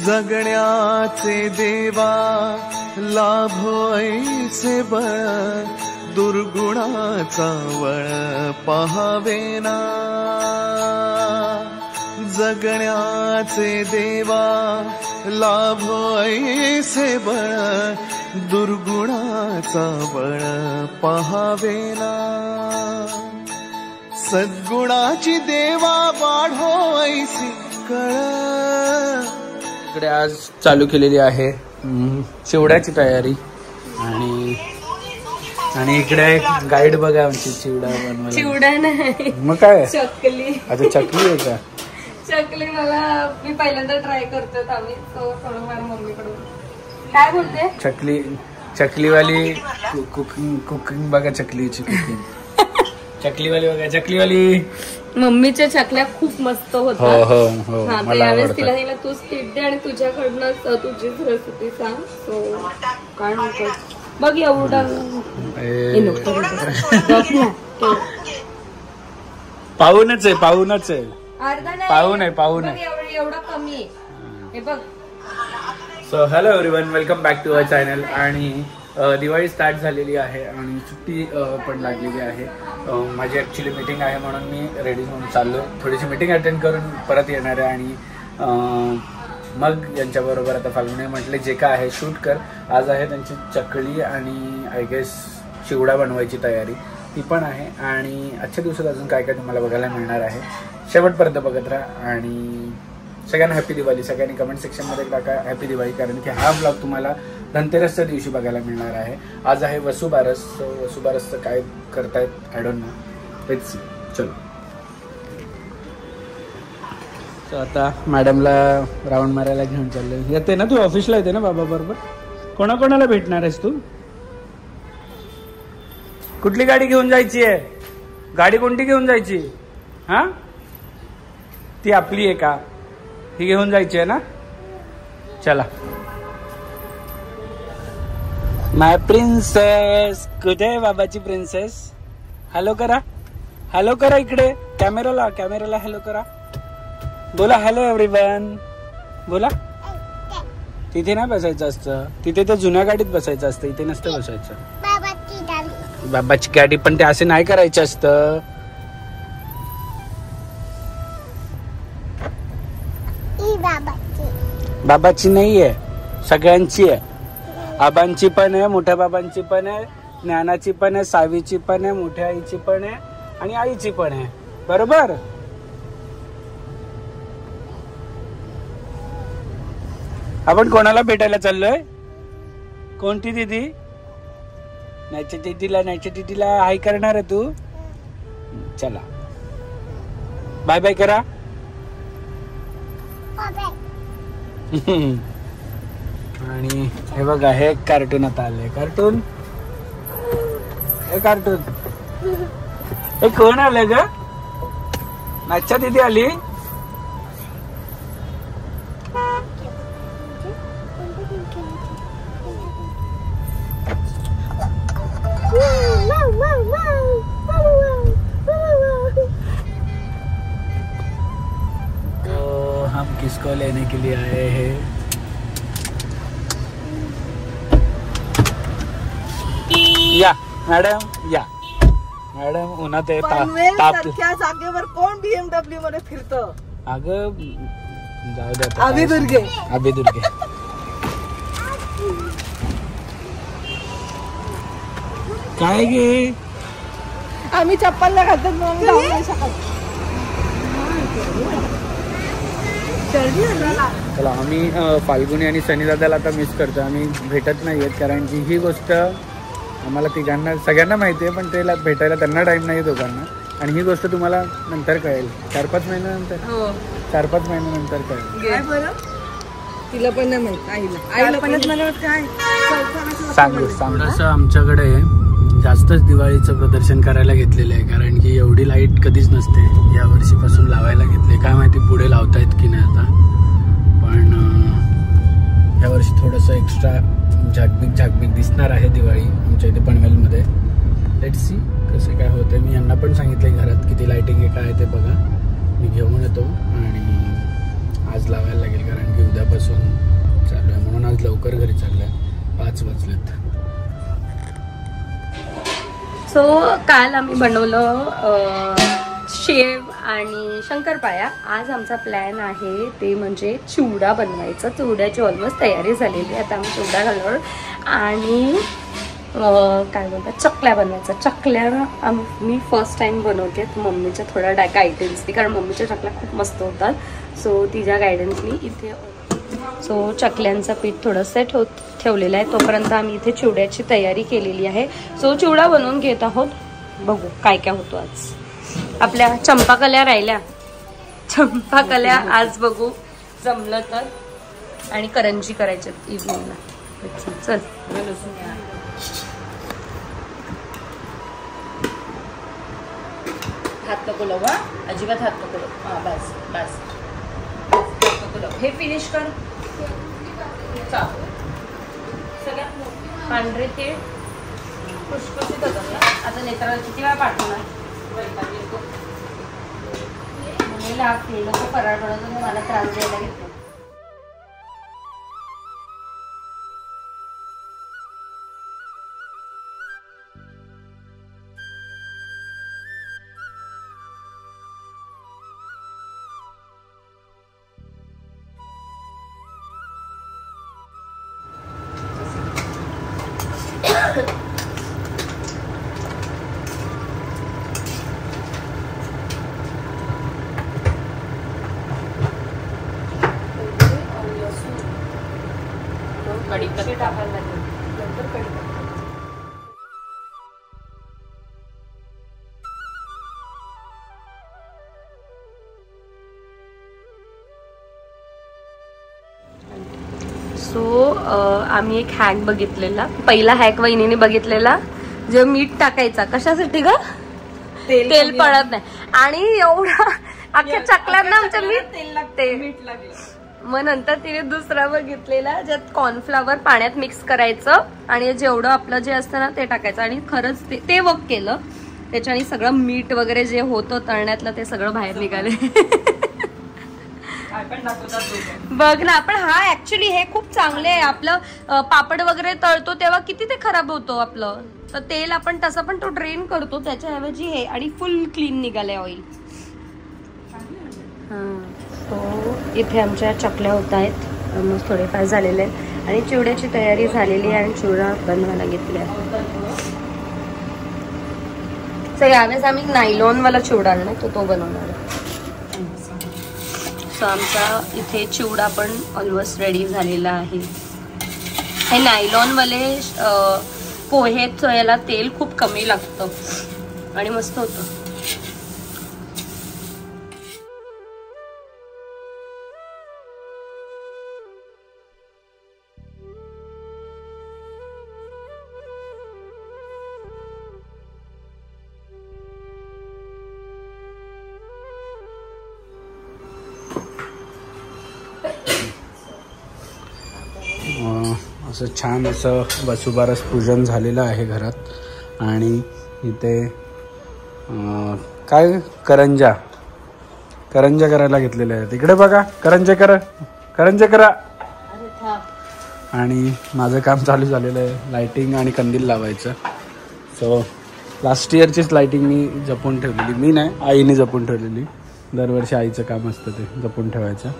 जगण्याचे देवा लाभो ऐसे बळ दुर्गुणाचा वळ पहावेना जगण्याचे देवा लाभो ऐसे बळ दुर्गुणाचा बळ पहावेना सद्गुणाची देवा वाढो ऐसी कळ। इकडे आज चालू केलेली आहे चिवड्याची तयारी आणि इकडे गाईड बघा आमची चिवडा बनवायला। चिवडा नाही मग काय चकली। आता चकली आहे का? चकली मला मी पहिल्यांदा ट्राय करतोय आम्ही थोडंफार मम्मीकडून। काय बोलते? चकलीवाली कुकिंग बघा चकलीची कुकिंग चकलीवाली बघा चकलीवाली मम्मीच्या चकल्या खूप मस्त होतात। हो मला आवडतात। तिला तूच टिप दे आणि तुझ्याकडनं तुझीच रेसिपी सांग। सो काय म्हणतो बघ एवढा पाहूनच आहे अर्धा पाहून आहे एवढा कमी आहे हे बघ। So hello everyone welcome back to our channel. आणि दिवाळी स्टार्ट झालेली आहे आणि सुट्टी पण लागलेली आहे। माझी ॲक्च्युली मीटिंग आहे म्हणून मी रेडी होऊन चाललो। थोडीशी मीटिंग अटेंड करून परत येणार आहे आणि मग यांच्याबरोबर आता फाल्गुनी म्हटले जे काय आहे शूट कर। आज आहे त्यांची चकली आणि आय गेस चिवडा बनवायची तयारी ती पण आहे आणि आजच्या दिवसात अजून काय काय तुम्हाला बघायला मिळणार आहे शेवटपर्यंत बघत राहा। आणि सगळ्यांना हॅपी दिवाळी। सगळ्यांनी कमेंट सेक्शनमध्ये टाका हॅपी दिवाळी कारण की हा ब्लॉग तुम्हाला धनतेरसच्या दिवशी बघायला मिळणार आहे। आज आहे वसुबारस। सो वसुबारसचं काय करतायत I don't know let's see. चलो सो आता मॅडमला राऊंड मारायला घेऊन चाललोय। येते ना तू ऑफिसला येते ना बाबा बरोबर? कोणाकोणाला भेटणार आहेस तू? कुठली गाडी घेऊन जायची आहे? गाडी कोणती घेऊन जायची? हा ती आपली आहे का? ही घेऊन जायची आहे ना? चला माय प्रिन्सेस। कुठे आहे बाबाची प्रिन्सेस? हॅलो करा इकडे कॅमेराला हॅलो करा। बोला हॅलो एव्हरीवन बोला। तिथे नाही बसायचं असतं तिथे तर जुन्या गाडीत बसायचं असतं इथे नसतं बसायचं। बाबाची गाडी पण ते असे नाही करायचं असतं। बाबाची नाही आहे सगळ्यांची आहे। आबांची पण आहे मोठ्या बाबांची पण आहे ज्ञानाची पण आहे सावीची पण आहे मोठ्या आईची पण आहे आणि आईची पण आहे बरोबर। आपण कोणाला भेटायला चाललोय? कोणती दीदी? नाहीच्या दीदीला हाय करणार आहे तू? चला बाय बाय करा। आणि हे बघा हे कार्टून आता आलंय। कार्टून हे कोण आलंय ग? नाच्या दीदी आली? तो हम किसको लेने के लिए आए हैं? या मॅडम या मॅडम उन्हात जागेवर कोण BMW मध्ये फिरत? अगं जाऊ दे अभि दुर्गे काय गे आम्ही चप्पल न घालतात म्हणून जाऊ नाही शकत। चला आम्ही फाल्गुनी आणि सनी दादाला आता मिस करतो। आम्ही भेटत नाहीयेत कारण की ही गोष्ट आम्हाला तिघांना सगळ्यांना माहिती आहे पण त्याला भेटायला त्यांना टाइम नाही दोघांना। आणि ही गोष्ट तुम्हाला नंतर कळेल 4-5 महिन्यानंतर 4-5 महिन्यानंतर कळेल। तिला पण नाही माहित आईला पण काय सांगू असं आमच्याकडे जास्तच दिवाळीचं प्रदर्शन करायला घेतलेलं आहे कारण की एवढी लाईट कधीच नसते। या वर्षीपासून लावायला घेतले काय माहिती पुढे लावतायत की नाही आता पण या वर्षी थोडंसं एक्स्ट्रा झाकबीक दिसणार आहे दिवाळी आमच्या इथे पनवेलमध्ये। लेट्स सी कसं काय होतं। मी यांना पण सांगितलंय घरात किती लाईटिंग आहे काय ते बघा मी घेऊन येतो आणि आज लावायला लागेल कारण की उद्यापासून लवकर घरी चाललाय, 5 वाजलेत. सो काल आम्ही बनवलं शेव आणि शंकरपाळ्या. आज आमचा प्लॅन आहे ते म्हणजे चिवडा बनवायचा. चिवड्याची ऑलमोस्ट तयारी झालेली. आता आम्ही चिवडा घालणार आणि काय बोलतात चकल्या बनवायचा. चकल्या मी फर्स्ट टाइम बनवते. मम्मीच्या थोड्या गायडन्सनी, कारण मम्मीच्या चकल्या खूप मस्त होतात. सो तिच्या गायडन्सनी इथे सो चकल्यांचं पीठ थोडं सेट ठेवलेलं आहे. तोपर्यंत आम्ही इथे चिवड्याची तयारी केलेली आहे. सो चिवडा बनवून घेत आहोत. बघू काय काय होतो आज. आपल्या चंपाकल्या राहिल्या, चंपाकल्या आज बघू जमलं तर. आणि करंजी करायच्यात इव्हनिंगला. चल हात नको लावू, अजिबात हात नको लावू. बस बस हे फिनिश कर. सगळ्यात पांढरे तीळ खुशखुशीत होतात ना. आता लेकराला किती वेळा पाठवणार. मम्मीला लोक फराळ बनवतो, मला त्रास द्यायला घेतो. कढीपत्ता टाकायला लागेल, नंतर कढीपत्ता. सो आम्ही एक हॅक बघितलेला. पहिला हॅक वहिनीने बघितलेला, जे मीठ टाकायचा. कशासाठी ग? तेल पडत नाही. आणि एवढा अख्ख्या चकल्यांना आमच्या मीठ लागते. मग नंतर तिने दुसरा बघितलेला, ज्यात कॉर्नफ्लॉवर पाण्यात मिक्स करायचं आणि जेवढं आपलं जे असतं ना ते टाकायचं. आणि खरंच ते वर्क केलं. त्याच्याने सगळं मीठ वगैरे जे होतं तळण्यातलं ते सगळं बाहेर निघाले. बघ ना. पण हा ऍक्च्युली हे खूप चांगले आहे. आपलं पापड वगैरे तळतो तेव्हा किती ते खराब होतो आपलं. तर तेल आपण तसं पण तो ड्रेन करतो, त्याच्याऐवजी हे. आणि फुल क्लीन निघाले ऑइल. सो इथे आमच्या चकल्या होत आहेत, ऑलमोस्ट थोडेफार झालेले आहेत. आणि चिवड्याची तयारी झालेली आहे आणि चिवडा बनवायला घेतला. सो यावेळेस आम्ही नायलॉनवाला चिवडा आणला, तो बनवणार आहे. सो आमचा इथे चिवडा पण ऑलमोस्ट रेडी झालेला आहे. हे नायलॉनवाले पोहेच याला तेल खूप कमी लागतं आणि मस्त होतं. असं छान असं वसुबारस पूजन झालेलं आहे घरात. आणि इथे काय करंजा करायला घेतलेल्या आहेत. इकडे बघा, करंजे करा. आणि माझं काम चालू झालेलं आहे लाइटिंग आणि कंदील लावायचं. सो लास्ट इयरचीच लाइटिंग मी जपून ठेवलेली. मी नाही, आईने जपून ठेवलेली. दरवर्षी आईचं काम असतं ते जपून ठेवायचं.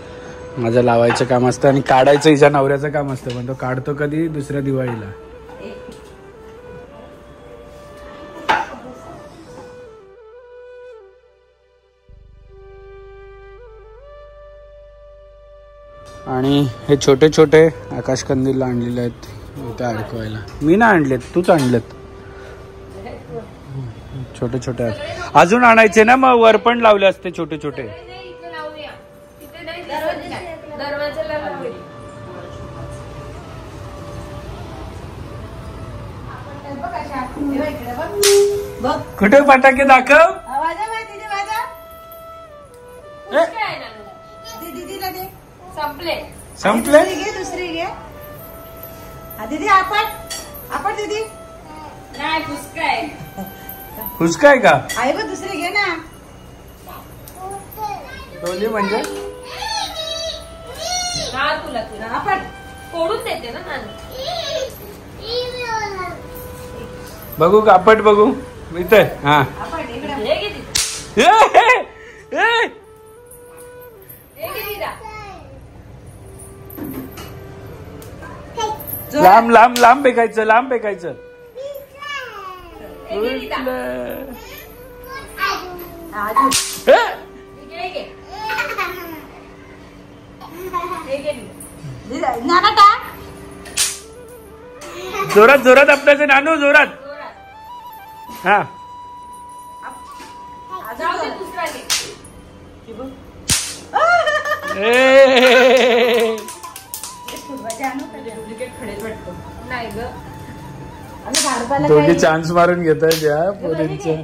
माझं लावायचं काम असतं आणि काढायचं हिच्या नवऱ्याचं काम असतं. पण तो काढतो कधी? दुसऱ्या दिवाळीला. आणि हे छोटे छोटे आकाश कंदील आणलेले आहेत इथे अडकवायला. मी नाही आणलेत, तूच आणलेत. छोटे छोटे अजून आणायचे ना, मग वर पण लावले असते छोटे छोटे. कुठे फटाके दाखव. संपले. दुसरी घे दीदी. आपण दीदी नाही, फुसका आहे का? आहे बघ, दुसरी घे ना. डोली म्हणजे तुला आपण कोडून देते ना नानू. बघू कापड बघू इथे. हा लांब लांब लांब फेकायचं, लांब फेकायचं. जोरात जोरात आपल्याचं नानू, जोरात. हा दोघी चान्स मारून घेत आहेत या पोरींचे.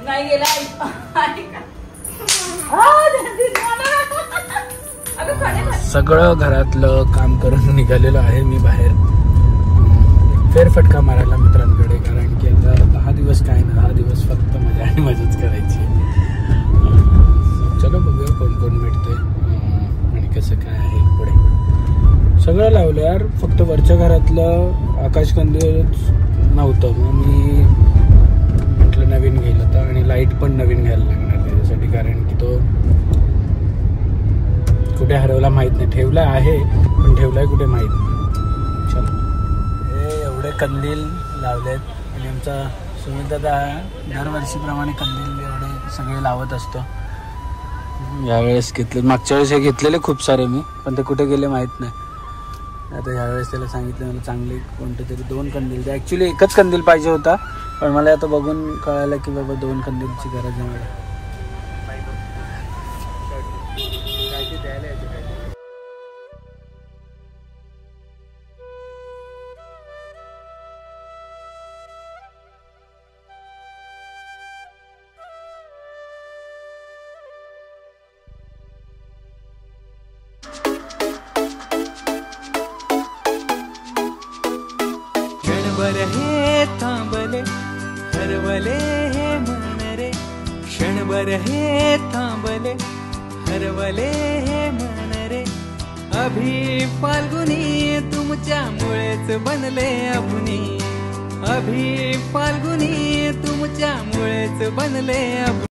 नाही गेला. सगळं घरातलं काम करून निघालेलो आहे मी बाहेर फेरफटका मारायला मित्रांकडे, कारण की आता 10 दिवस काय ना, 10 दिवस फक्त मजा आणि मजाच करायची. चलो बघूया कोण कोण भेटतोय आणि कसं काय आहे पुढे. सगळं लावलं यार, फक्त वरच्या घरातलं आकाशकंदील नव्हतं, मग मी म्हटलं नवीन घेईल आता, आणि लाईट पण नवीन घ्यायला लागणार त्याच्यासाठी, कारण की तो कुठे हरवला माहित नाही. ठेवला आहे पण ठेवलाय कुठे माहित नाही. चल हे एवढे कंदील लावलेत, आणि आमचा सुमित दादा दरवर्षीप्रमाणे कंदील एवढे सगळे लावत असतो. यावेळेस घेतले, मागच्या वेळेस हे घेतलेले खूप सारे मी, पण ते कुठे गेले माहित नाही. आता यावेळेस त्याला सांगितलं मला चांगले कोणते तरी 2 कंदील द्या. ॲक्च्युली एकच कंदील पाहिजे होता, पण मला आता बघून कळालं की बाबा 2 कंदीलची गरज आहे मला. क्षणभर हे थांबले हरवले हे मन रे, क्षणभर हे थांबले हरवले हे मन रे. अभि फाल्गुनी तुमच्यामुळेच बनले अभुनी, अभि फाल्गुनी तुमच्यामुळेच बनले अभुनी.